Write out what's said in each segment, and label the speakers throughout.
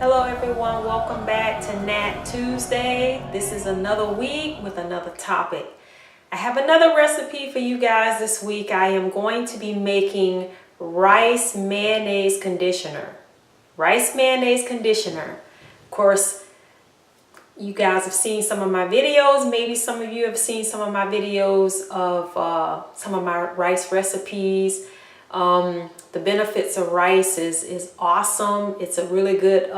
Speaker 1: Hello everyone, welcome back to Nat2'sday. This is another week with another topic. I have another recipe for you guys this week. I am going to be making rice mayonnaise conditioner. Rice mayonnaise conditioner. Of course, you guys have seen some of my videos. Maybe some of you have seen some of my videos of some of my rice recipes. The benefits of rice is awesome. It's a really good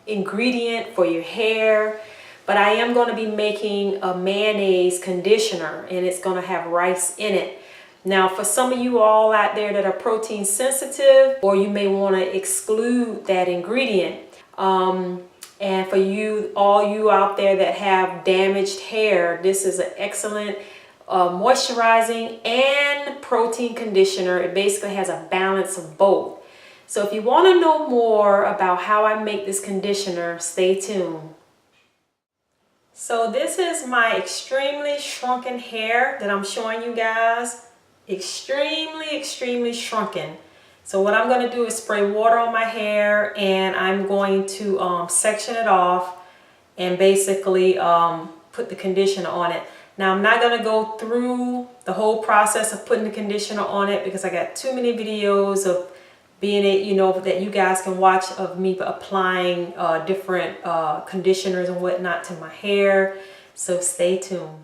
Speaker 1: ingredient for your hair. But I am going to be making a mayonnaise conditioner, and it's going to have rice in it. Now, for some of you all out there that are protein sensitive, or you may want to exclude that ingredient. And for all you out there that have damaged hair, this is an excellent moisturizing and protein conditioner. It basically has a balance of both. So if you want to know more about how I make this conditioner, stay tuned. So this is my extremely shrunken hair that I'm showing you guys. Extremely shrunken. So what I'm going to do is spray water on my hair, and I'm going to section it off and basically put the conditioner on it. Now, I'm not going to go through the whole process of putting the conditioner on it because I got too many videos of being it, that you guys can watch of me applying different conditioners and whatnot to my hair. So stay tuned.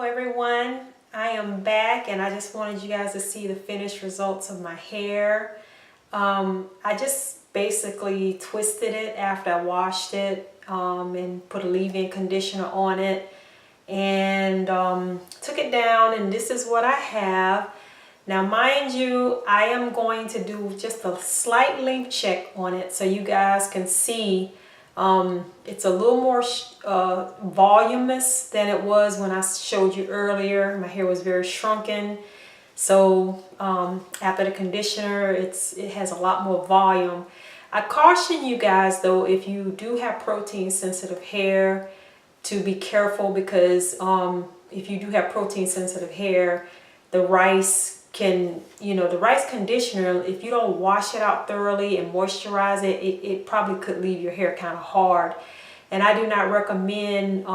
Speaker 1: Everyone, I am back, and I just wanted you guys to see the finished results of my hair. I just basically twisted it after I washed it and put a leave-in conditioner on it, and took it down, and this is what I have. Now, mind you, I am going to do just a slight length check on it so you guys can see. It's a little more voluminous than it was when I showed you earlier. My hair was very shrunken. So after the conditioner, it has a lot more volume. I caution you guys though, if you do have protein sensitive hair, to be careful, because if you do have protein sensitive hair, the rice the rice conditioner, if you don't wash it out thoroughly and moisturize it, it probably could leave your hair kind of hard. And I do not recommend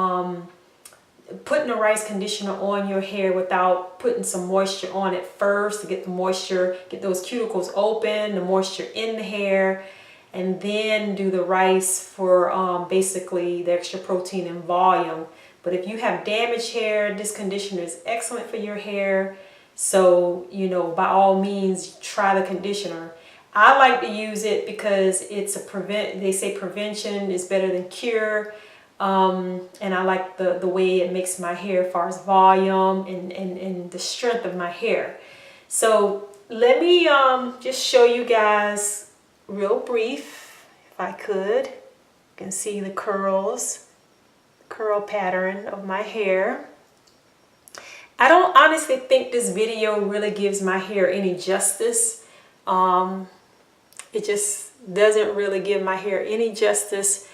Speaker 1: putting the rice conditioner on your hair without putting some moisture on it first to get the moisture, get those cuticles open, the moisture in the hair, and then do the rice for basically the extra protein and volume. But if you have damaged hair, this conditioner is excellent for your hair. So, by all means, try the conditioner. I like to use it because it's they say prevention is better than cure. And I like the way it makes my hair as far as volume and the strength of my hair. So let me just show you guys real brief, if I could. You can see the curl pattern of my hair. I don't honestly think this video really gives my hair any justice. It just doesn't really give my hair any justice.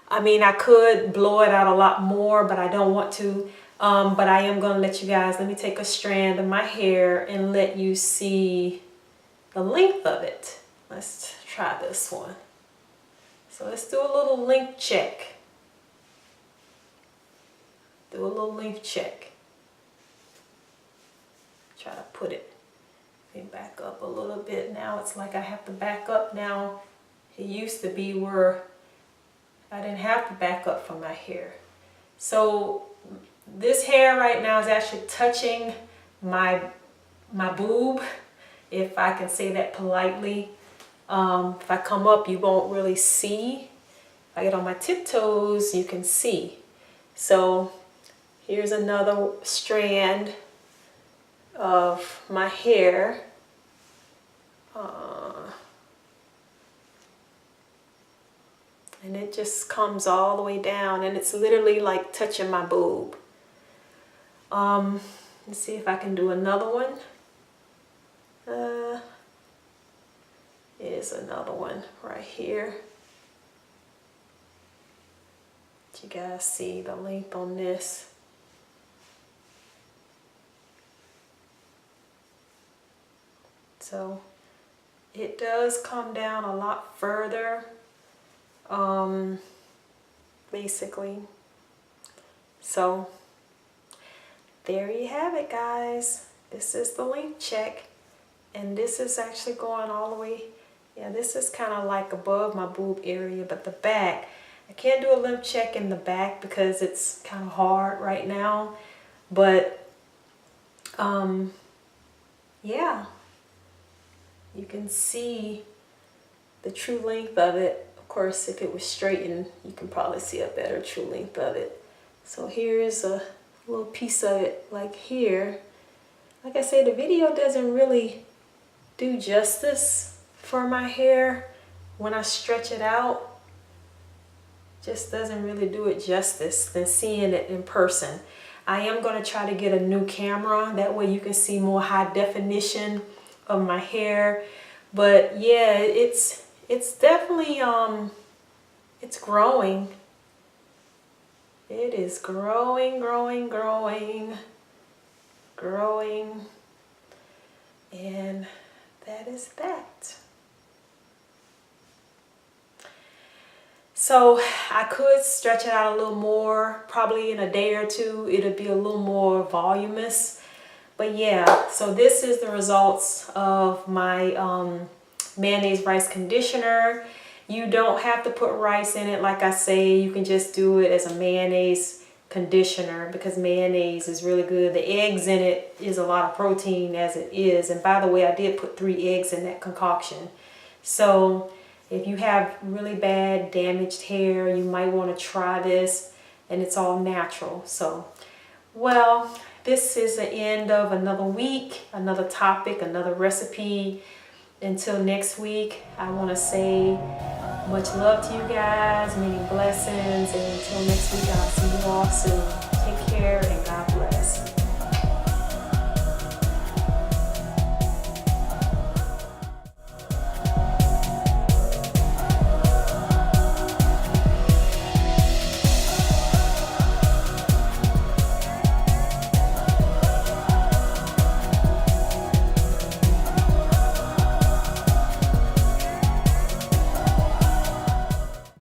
Speaker 1: I mean, I could blow it out a lot more, but I don't want to. But I am going to let you guys, let me take a strand of my hair and let you see the length of it. Let's try this one. So let's do a little length check. Do a little length check. Try to put it back up a little bit. Now it's like I have to back up now. It used to be where I didn't have to back up for my hair. So this hair right now is actually touching my boob, if I can say that politely. If I come up, you won't really see. If I get on my tiptoes, you can see. So here's another strand of my hair. And it just comes all the way down, and it's literally like touching my boob. Let's see if I can do another one. Here's another one right here. You guys see the length on this. So it does come down a lot further, basically. So there you have it, guys. This is the length check, and this is actually going all the way. Yeah, this is kind of like above my boob area, but the back, I can't do a length check in the back because it's kind of hard right now. But yeah, you can see the true length of it. Of course, if it was straightened, you can probably see a better true length of it. So here's a little piece of it, like here. Like I said, the video doesn't really do justice for my hair when I stretch it out. Just doesn't really do it justice than seeing it in person. I am going to try to get a new camera, that way you can see more high definition of my hair. But yeah, it's definitely it's growing. It is growing. And that is that. So I could stretch it out a little more, probably in a day or two, it'll be a little more voluminous. But yeah, so this is the results of my mayonnaise rice conditioner. You don't have to put rice in it, like I say. You can just do it as a mayonnaise conditioner because mayonnaise is really good. The eggs in it is a lot of protein as it is. And by the way, I did put 3 eggs in that concoction. So if you have really bad damaged hair, you might want to try this, and it's all natural. So, well, this is the end of another week, another topic, another recipe. Until next week, I want to say much love to you guys, many blessings, and until next week, I'll see you all soon. Take care and God bless.